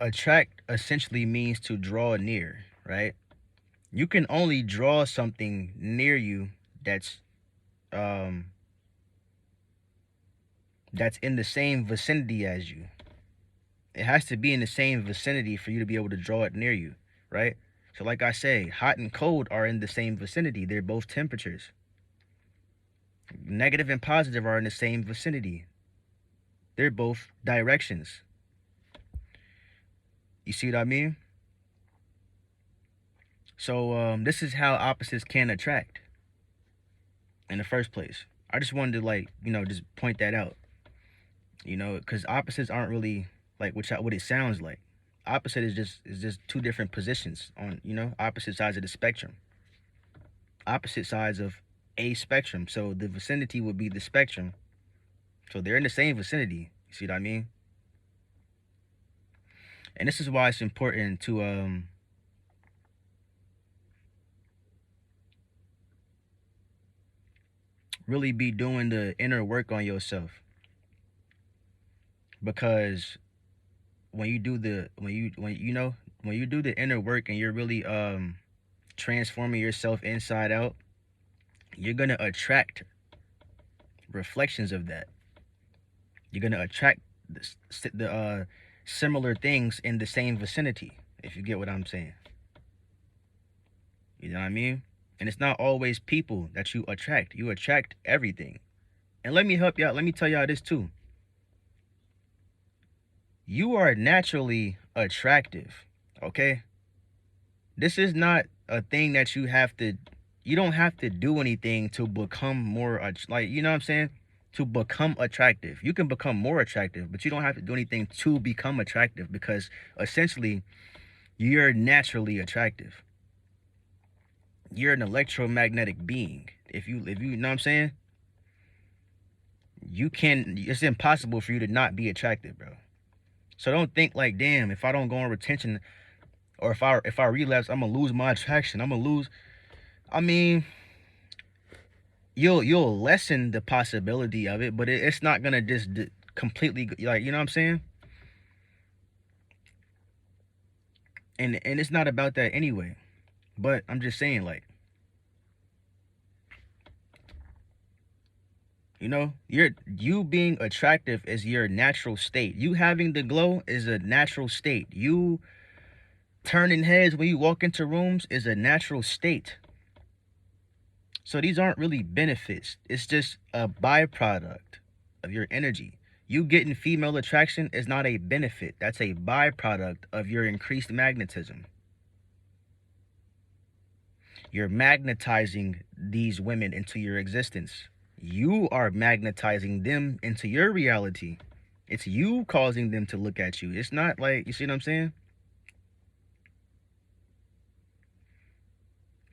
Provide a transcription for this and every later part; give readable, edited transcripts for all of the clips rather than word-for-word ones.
attract essentially means to draw near, right? You can only draw something near you that's um that's in the same vicinity as you. It has to be in the same vicinity for you to be able to draw it near you, right? So like I say, hot and cold are in the same vicinity. They're both temperatures. Negative and positive are in the same vicinity. They're both directions. You see what I mean? So this is how opposites can attract in the first place. I just wanted to just point that out. Because opposites aren't really like what it sounds like. Opposite is just two different positions on opposite sides of the spectrum. Opposite sides of a spectrum. So the vicinity would be the spectrum. So they're in the same vicinity. You see what I mean? And this is why it's important to really be doing the inner work on yourself. Because when you do the when you do the inner work and you're really transforming yourself inside out, you're gonna attract reflections of that. You're gonna attract the similar things in the same vicinity, if you get what I'm saying. You know what I mean? And it's not always people that you attract. You attract everything. And let me help y'all. Let me tell y'all this too. You are naturally attractive, okay? This is not a thing that you don't have to do anything to become more, you know what I'm saying? To become attractive. You can become more attractive, but you don't have to do anything to become attractive, because essentially you're naturally attractive. You're an electromagnetic being. If you know what I'm saying? It's impossible for you to not be attractive, bro. So don't think like, damn, if I don't go on retention, or if I relapse, I'm gonna lose my attraction. I'm gonna lose. I mean, you'll lessen the possibility of it, but it's not gonna just completely, like, you know what I'm saying? And it's not about that anyway. But I'm just saying, like, you being attractive is your natural state. You having the glow is a natural state. You turning heads when you walk into rooms is a natural state. So these aren't really benefits. It's just a byproduct of your energy. You getting female attraction is not a benefit. That's a byproduct of your increased magnetism. You're magnetizing these women into your existence. You are magnetizing them into your reality. It's you causing them to look at you. It's not like, you see what I'm saying?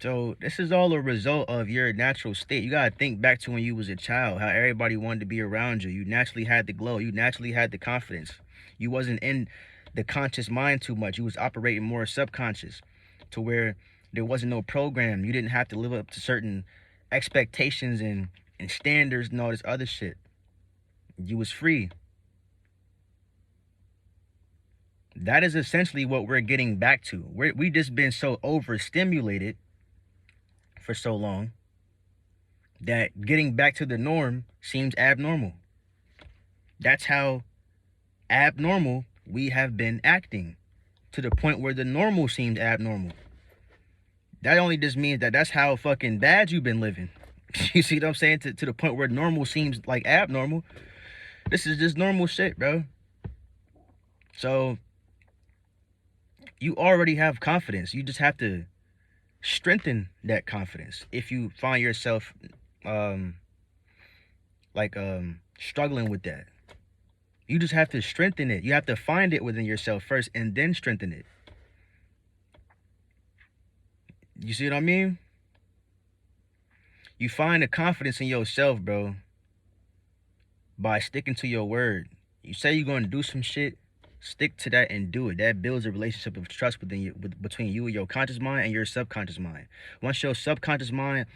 So this is all a result of your natural state. You gotta think back to when you was a child, how everybody wanted to be around you. You naturally had the glow. You naturally had the confidence. You wasn't in the conscious mind too much. You was operating more subconscious, to where there wasn't no program. You didn't have to live up to certain expectations and standards and all this other shit. You was free. That is essentially what we're getting back to. We just been so overstimulated for so long that getting back to the norm seems abnormal. That's how abnormal we have been acting, to the point where the normal seems abnormal. That only just means that that's how fucking bad you've been living. You see what I'm saying? To the point where normal seems like abnormal. This is just normal shit, bro. So you already have confidence. You just have to strengthen that confidence. If you find yourself struggling with that, you just have to strengthen it. You have to find it within yourself first and then strengthen it. You see what I mean? You find the confidence in yourself, bro, by sticking to your word. You say you're going to do some shit, stick to that and do it. That builds a relationship of trust between you and your conscious mind and your subconscious mind. Once your subconscious mind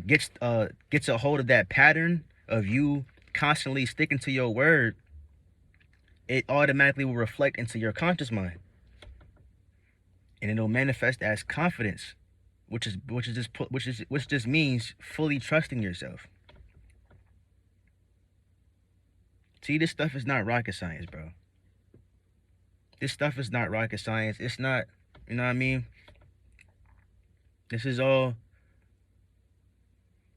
gets a hold of that pattern of you constantly sticking to your word, it automatically will reflect into your conscious mind, and it'll manifest as confidence, which just means fully trusting yourself. See, this stuff is not rocket science, bro. This stuff is not rocket science. It's not, you know what I mean? This is all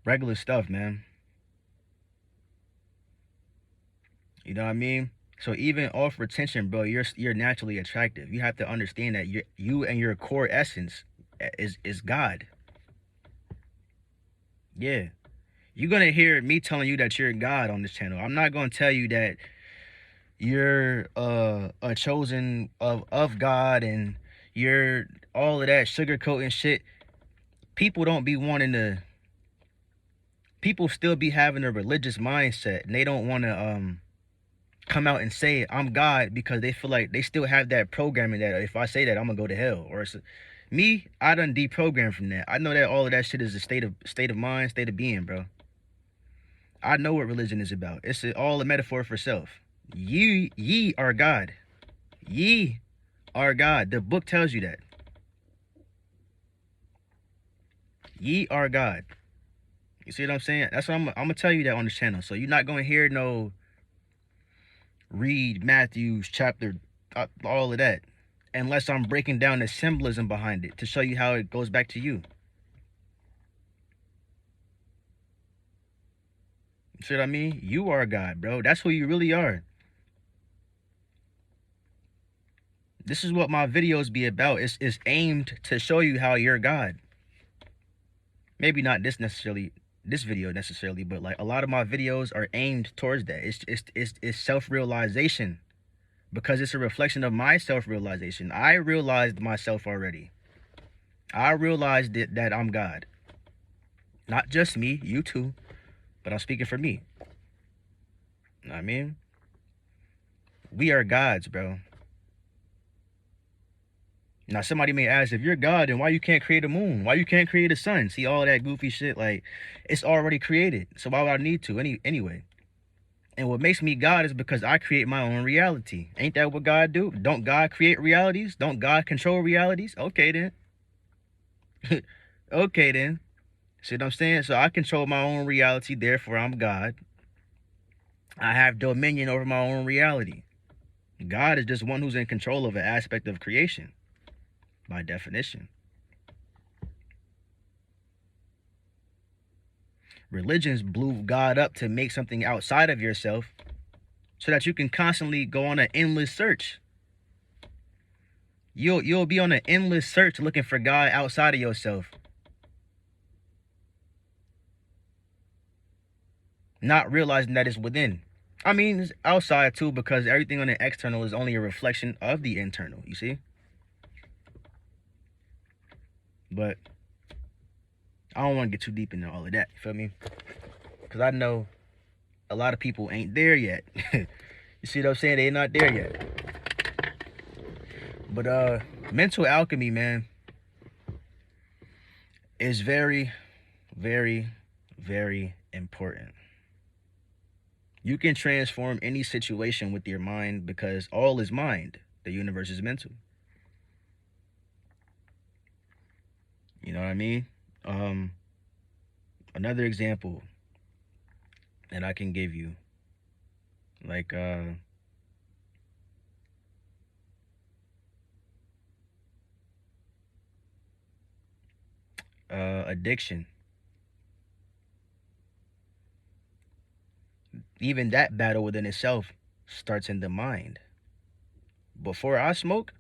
regular stuff, man. You know what I mean? So even off retention, bro, you're naturally attractive. You have to understand that you and your core essence is God. Yeah. You're gonna hear me telling you that you're God on this channel. I'm not gonna tell you that you're a chosen of God and you're all of that sugarcoating shit. People don't be wanting to. People still be having a religious mindset, and they don't want to come out and say I'm God because they feel like they still have that programming that if I say that I'm gonna go to hell. Or it's, me, I done deprogrammed from that. I know that all of that shit is a state of mind, state of being, bro. I know what religion is about. It's all a metaphor for self. Ye are God. Ye are God. The book tells you that. Ye are God. You see what I'm saying? That's what I'm gonna tell you that on the channel. So you're not gonna hear no read Matthew's chapter, all of that, unless I'm breaking down the symbolism behind it to show you how it goes back to you. You see what I mean? You are God, bro. That's who you really are. This is what my videos be about. It's aimed to show you how you're God. Maybe not this video necessarily, but like a lot of my videos are aimed towards that. It's self-realization, because it's a reflection of my self-realization. I realized myself already. I realized that I'm God. Not just me, you too, but I'm speaking for me. You know what I mean? We are gods, bro. Now, somebody may ask, if you're God, then why you can't create a moon? Why you can't create a sun? See, all that goofy shit, like, it's already created. So why would I need to anyway? And what makes me God is because I create my own reality. Ain't that what God do? Don't God create realities? Don't God control realities? Okay, then. Okay, then. See what I'm saying? So I control my own reality, therefore I'm God. I have dominion over my own reality. God is just one who's in control of an aspect of creation, by definition. Religions blew God up to make something outside of yourself so that you can constantly go on an endless search. You'll be on an endless search looking for God outside of yourself, not realizing that it's within. I mean, it's outside too, because everything on the external is only a reflection of the internal, you see? But I don't want to get too deep into all of that, you feel me? Because I know a lot of people ain't there yet. You see what I'm saying? They're not there yet. But mental alchemy, man, is very, very, very important. You can transform any situation with your mind because all is mind. The universe is mental. You know what I mean? Another example that I can give you, like addiction. Even that battle within itself starts in the mind. Before I smoke,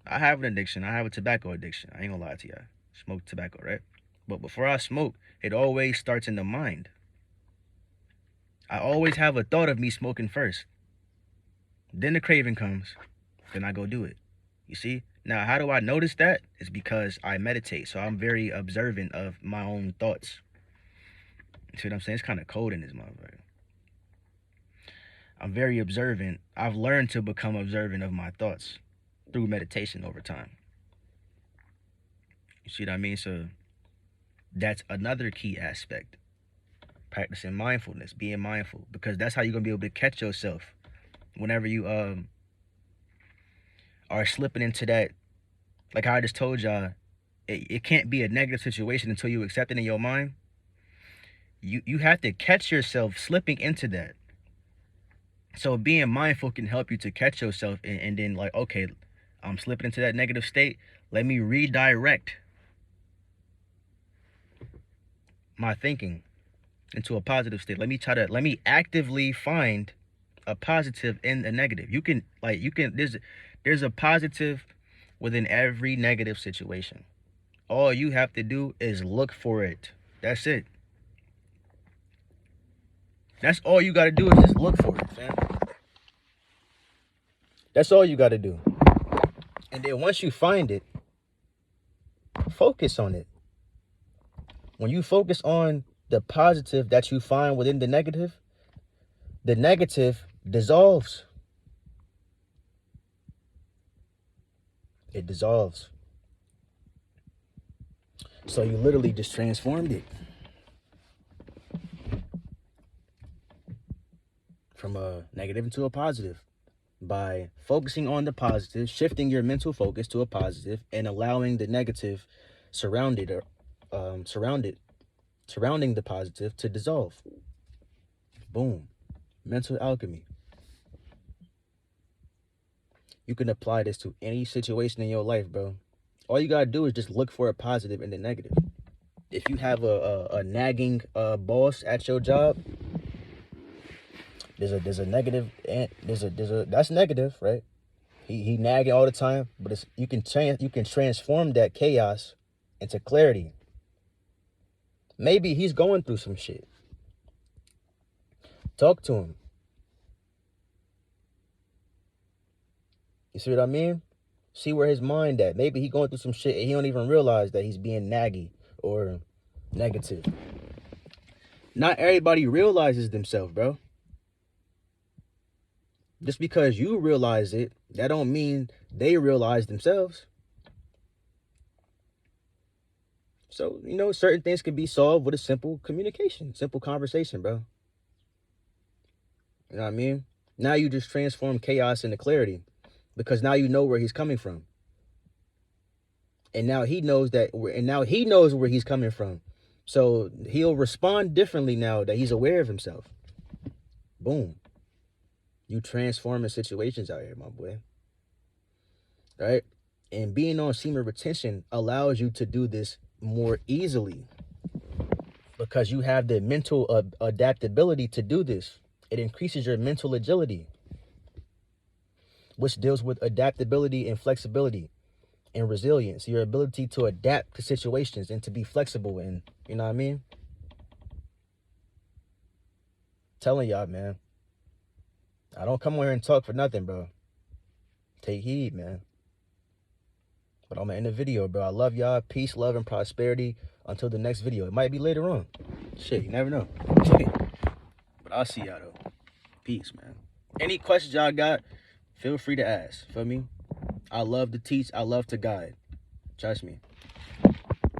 I have an addiction. I have a tobacco addiction. I ain't gonna lie to you. I smoke tobacco, right? But before I smoke, it always starts in the mind. I always have a thought of me smoking first. Then the craving comes. Then I go do it. You see? Now, how do I notice that? It's because I meditate. So I'm very observant of my own thoughts. You see what I'm saying? It's kind of cold in this motherfucker. I'm very observant. I've learned to become observant of my thoughts through meditation over time. You see what I mean? So that's another key aspect. Practicing mindfulness, being mindful, because that's how you're gonna be able to catch yourself whenever you are slipping into that, like how I just told y'all, it can't be a negative situation until you accept it in your mind. You have to catch yourself slipping into that. So being mindful can help you to catch yourself and then like, okay, I'm slipping into that negative state. Let me redirect my thinking into a positive state. Let me actively find a positive in the negative. There's a positive within every negative situation. All you have to do is look for it. That's it. That's all you got to do is just look for it, fam. That's all you got to do. And then once you find it, focus on it. When you focus on the positive that you find within the negative dissolves. It dissolves. So you literally just transformed it from a negative into a positive by focusing on the positive, shifting your mental focus to a positive, and allowing the negative surrounding the positive to dissolve. Boom. Mental alchemy. You can apply this to any situation in your life, bro. All you gotta do is just look for a positive in the negative. If you have a nagging boss at your job, there's a negative, and there's a that's negative, right? He nagging all the time, but you can transform that chaos into clarity. Maybe he's going through some shit. Talk to him. You see what I mean? See where his mind at. Maybe he going through some shit and he don't even realize that he's being naggy or negative. Not everybody realizes themselves, bro. Just because you realize it, that don't mean they realize themselves. So, certain things can be solved with a simple communication, simple conversation, bro. You know what I mean? Now you just transform chaos into clarity because now you know where he's coming from. And now he knows where he's coming from. So he'll respond differently now that he's aware of himself. Boom. You transforming situations out here, my boy. Right? And being on semen retention allows you to do this more easily because you have the mental adaptability to do this. It increases your mental agility, which deals with adaptability and flexibility and resilience, your ability to adapt to situations and to be flexible and, you know what I mean? Telling y'all, man. I don't come on here and talk for nothing, bro. Take heed, man. But I'm gonna end the video, bro. I love y'all. Peace, love, and prosperity. Until the next video. It might be later on. Shit, you never know. But I'll see y'all, though. Peace, man. Any questions y'all got, feel free to ask. Feel me? I love to teach. I love to guide. Trust me.